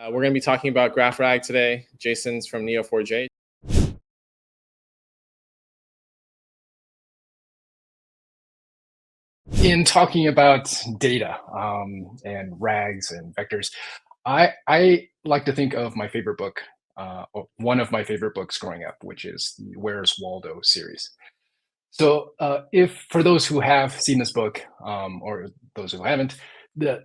We're going to be talking about GraphRag today. Jason's from Neo4j. In talking about data and rags and vectors, I like to think of my favorite book, or one of my favorite books growing up, which is the Where's Waldo series. So, if for those who have seen this book, or those who haven't, the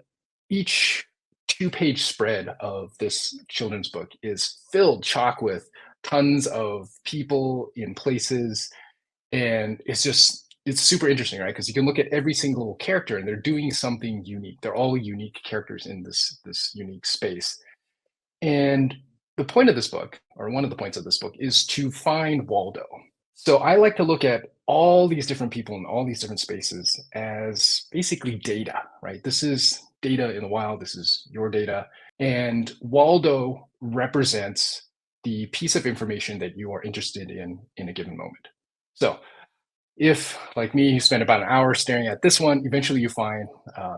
each two-page spread of this children's book is filled chock with tons of people in places, and it's super interesting, right? Because you can look at every single character and they're doing something unique. They're all unique characters in this unique space. And the point of this book, or one of the points of this book, is to find Waldo. So I like to look at all these different people in all these different spaces as basically data, right? This is data in the wild. This is your data. And Waldo represents the piece of information that you are interested in a given moment. So if, like me, you spend about an hour staring at this one, eventually you find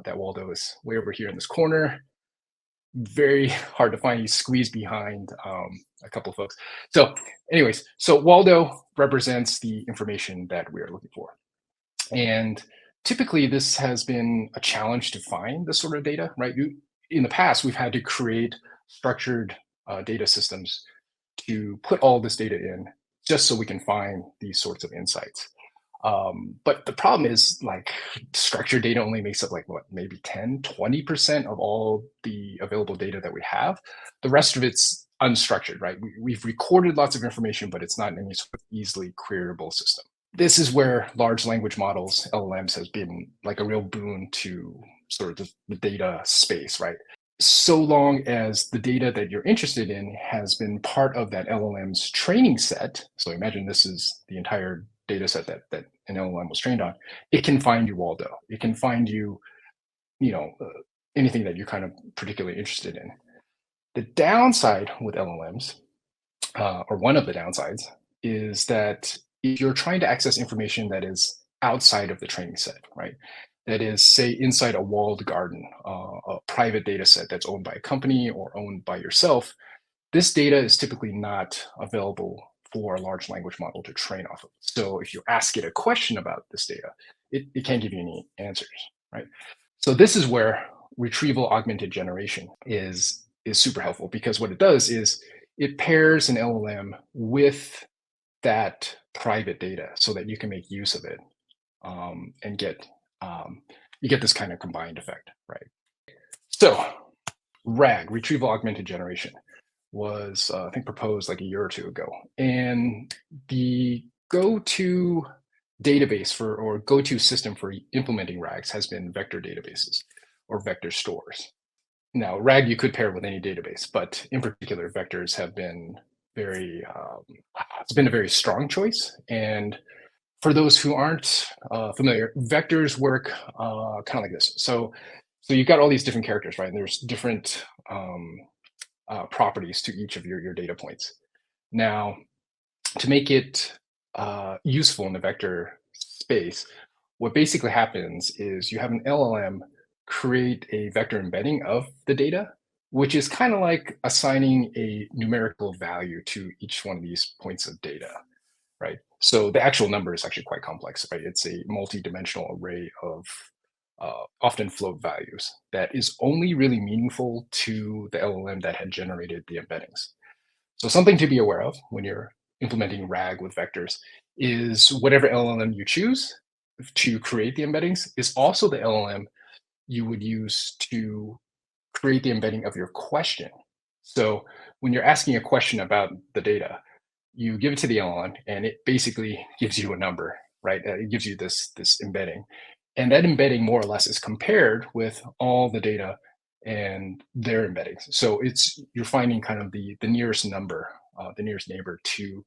that Waldo is way over here in this corner. Very hard to find. He's squeezed behind a couple of folks. So, anyways, so Waldo represents the information that we're looking for. And typically, this has been a challenge to find this sort of data, right? In the past, we've had to create structured data systems to put all this data in just so we can find these sorts of insights. But the problem is like structured data only makes up like what, maybe 10, 20% of all the available data that we have. The rest of it's unstructured, right? We've recorded lots of information, but it's not in any sort of easily queryable system. This is where large language models, LLMs, has been like a real boon to sort of the data space, right? So long as the data that you're interested in has been part of that LLM's training set. So imagine this is the entire data set that an LLM was trained on. It can find you Waldo. It can find you, you know, anything that you're kind of particularly interested in. The downside with LLMs, or one of the downsides, is that if you're trying to access information that is outside of the training set, right? That is, say, inside a walled garden, a private data set that's owned by a company or owned by yourself, this data is typically not available for a large language model to train off of. So if you ask it a question about this data, it can't give you any answers, right? So this is where retrieval augmented generation is super helpful, because what it does is it pairs an LLM with that private data so that you can make use of it, and get you get this kind of combined effect, right? So RAG, retrieval augmented generation, was I think proposed like a year or two ago, and the go-to database for, or go-to system for implementing RAGs has been vector databases or vector stores. Now, RAG you could pair with any database, but in particular, vectors have been very it's been a very strong choice. And for those who aren't familiar, vectors work kind of like this. So you've got all these different characters, right? And there's different properties to each of your data points. Now, to make it useful in the vector space, what basically happens is you have an LLM create a vector embedding of the data, which is kind of like assigning a numerical value to each one of these points of data, right? So the actual number is actually quite complex, right? It's a multi-dimensional array of often float values that is only really meaningful to the LLM that had generated the embeddings. So something to be aware of when you're implementing RAG with vectors is whatever LLM you choose to create the embeddings is also the LLM you would use to create the embedding of your question. So when you're asking a question about the data, you give it to the LLM and it basically gives you a number, right? It gives you this embedding. And that embedding more or less is compared with all the data and their embeddings. So it's, you're finding kind of the nearest number, the nearest neighbor to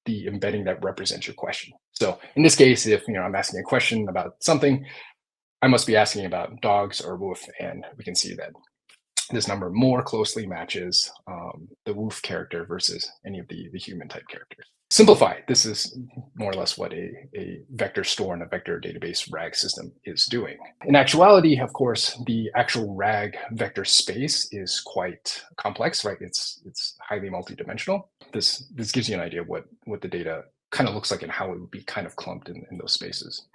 the embedding that represents your question. So in this case, if I'm asking a question about something, I must be asking about dogs or wolf, and we can see that this number more closely matches the Woof character versus any of the human type characters. Simplified, this is more or less what a vector store and a vector database RAG system is doing. In actuality, of course, the actual RAG vector space is quite complex, right? It's highly multidimensional. This gives you an idea of what the data kind of looks like and how it would be kind of clumped in those spaces.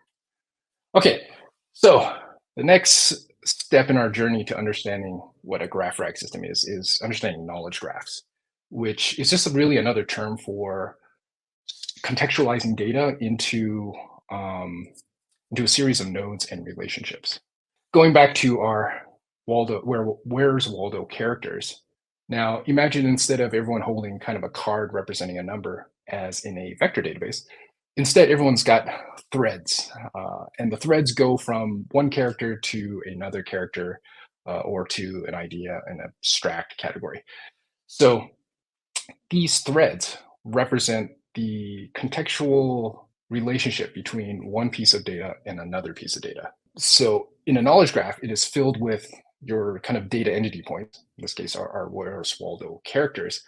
Okay, so the next step in our journey to understanding what a graph RAG system is understanding knowledge graphs, which is just really another term for contextualizing data into a series of nodes and relationships. Going back to our Waldo, where's Waldo characters. Now imagine instead of everyone holding kind of a card representing a number as in a vector database, instead everyone's got threads, and the threads go from one character to another character, or to an idea, an abstract category. So these threads represent the contextual relationship between one piece of data and another piece of data. So in a knowledge graph, it is filled with your kind of data entity points, in this case, our where's Waldo characters,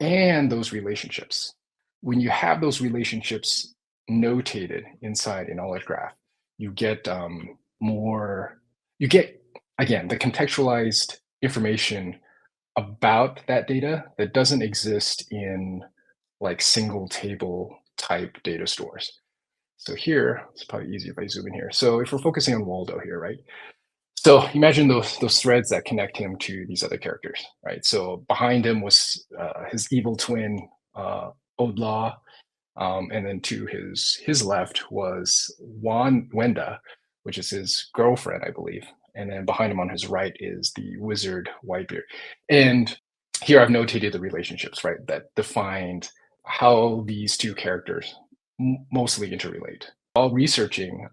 and those relationships. When you have those relationships notated inside a knowledge graph, you get again, the contextualized information about that data that doesn't exist in like single table type data stores. So here, it's probably easier if I zoom in here. So if we're focusing on Waldo here, right? So imagine those threads that connect him to these other characters, right? So behind him was his evil twin, Odlaw, and then to his left was Wenda, which is his girlfriend, I believe. And then behind him on his right is the wizard Whitebeard. And here I've notated the relationships, right, that defined how these two characters mostly interrelate. While researching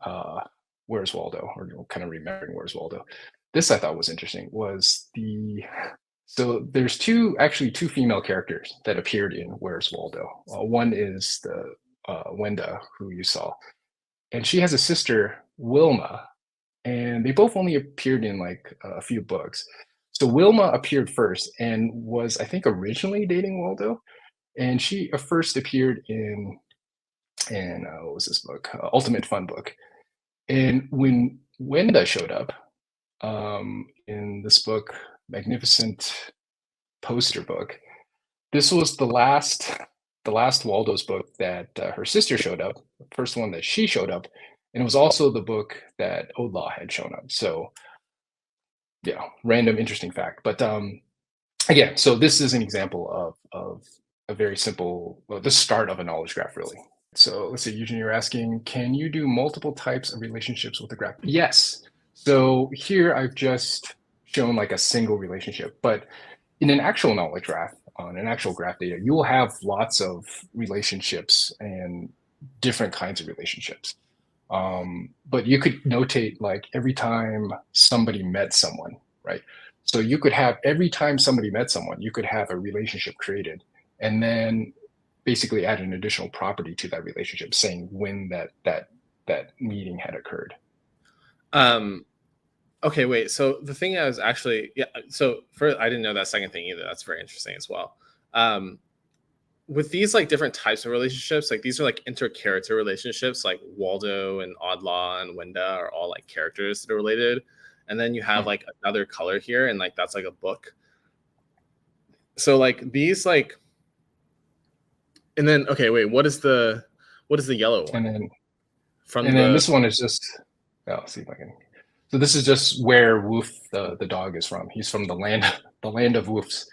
Where's Waldo, or kind of remembering Where's Waldo, this I thought was interesting was so there's actually two female characters that appeared in Where's Waldo. One is the Wenda, who you saw, and she has a sister, Wilma, and they both only appeared in like a few books. So Wilma appeared first and was, I think, originally dating Waldo, and she first appeared in what was this book? Ultimate Fun Book. And when Wenda showed up in this book, Magnificent Poster Book, this was the last Waldo's book that her sister showed up, the first one that she showed up, and it was also the book that Odlaw had shown up. So yeah, random interesting fact. But again, so this is an example of a very simple, well, the start of a knowledge graph, really. So let's see, Eugene, you're asking, can you do multiple types of relationships with a graph? Yes. So here I've just shown like a single relationship, but in an actual knowledge graph, on an actual graph data, you will have lots of relationships and different kinds of relationships. But you could notate like every time somebody met someone, right? So you could have every time somebody met someone, you could have a relationship created, and then basically add an additional property to that relationship, saying when that meeting had occurred. Okay, wait. So the thing I was actually, yeah. So I didn't know that second thing either. That's very interesting as well. With these like different types of relationships, like these are like inter-character relationships, like Waldo and Odlaw and Wenda are all like characters that are related. And then you have like another color here, and like that's like a book. So like these like, and then okay, wait, what is the yellow one? And then this one is just, I'll see if I can. So this is just where Woof, the dog, is from. He's from the land of Woofs.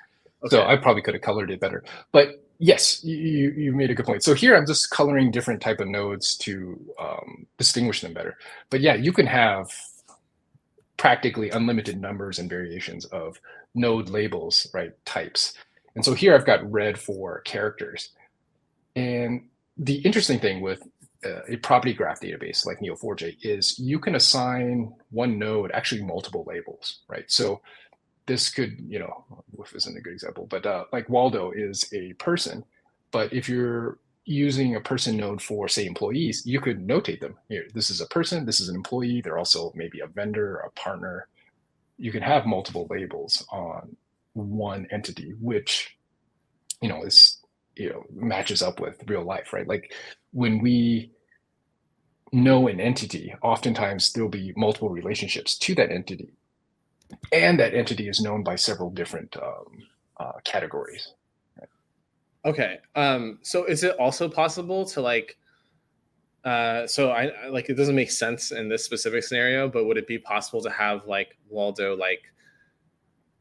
Okay. So I probably could have colored it better. But yes, you made a good point. So here I'm just coloring different type of nodes to distinguish them better. But yeah, you can have practically unlimited numbers and variations of node labels, right, types. And so here I've got red for characters. And the interesting thing with a property graph database like Neo4j is you can assign one node actually multiple labels, right? So this could, Woof isn't a good example, but like Waldo is a person, but if you're using a person node for, say, employees, you could notate them here. This is a person, this is an employee, they're also maybe a vendor, a partner, you can have multiple labels on one entity, which is matches up with real life, right? Like when we know an entity, oftentimes there'll be multiple relationships to that entity, and that entity is known by several different categories. Okay. So is it also possible to like so like it doesn't make sense in this specific scenario, but would it be possible to have like Waldo like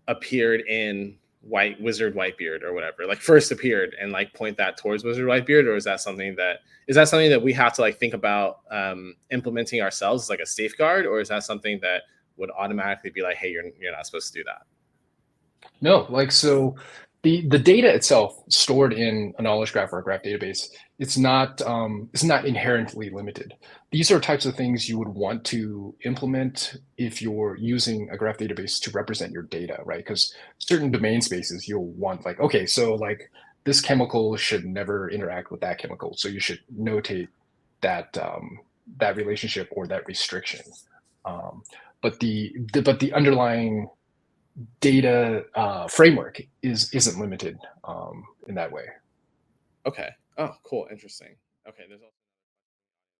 appeared in Wizard Whitebeard or whatever, like first appeared and like point that towards Wizard Whitebeard, or is that something that we have to like think about implementing ourselves as like a safeguard, or is that something that would automatically be like, hey, you're not supposed to do that? No, like so the data itself stored in a knowledge graph or a graph database, it's not inherently limited. These are types of things you would want to implement if you're using a graph database to represent your data, right? Because certain domain spaces you'll want like, okay, so like this chemical should never interact with that chemical. So you should notate that relationship or that restriction. Um, but the underlying data framework isn't limited in that way. Okay. Oh, cool. Interesting. Okay. There's also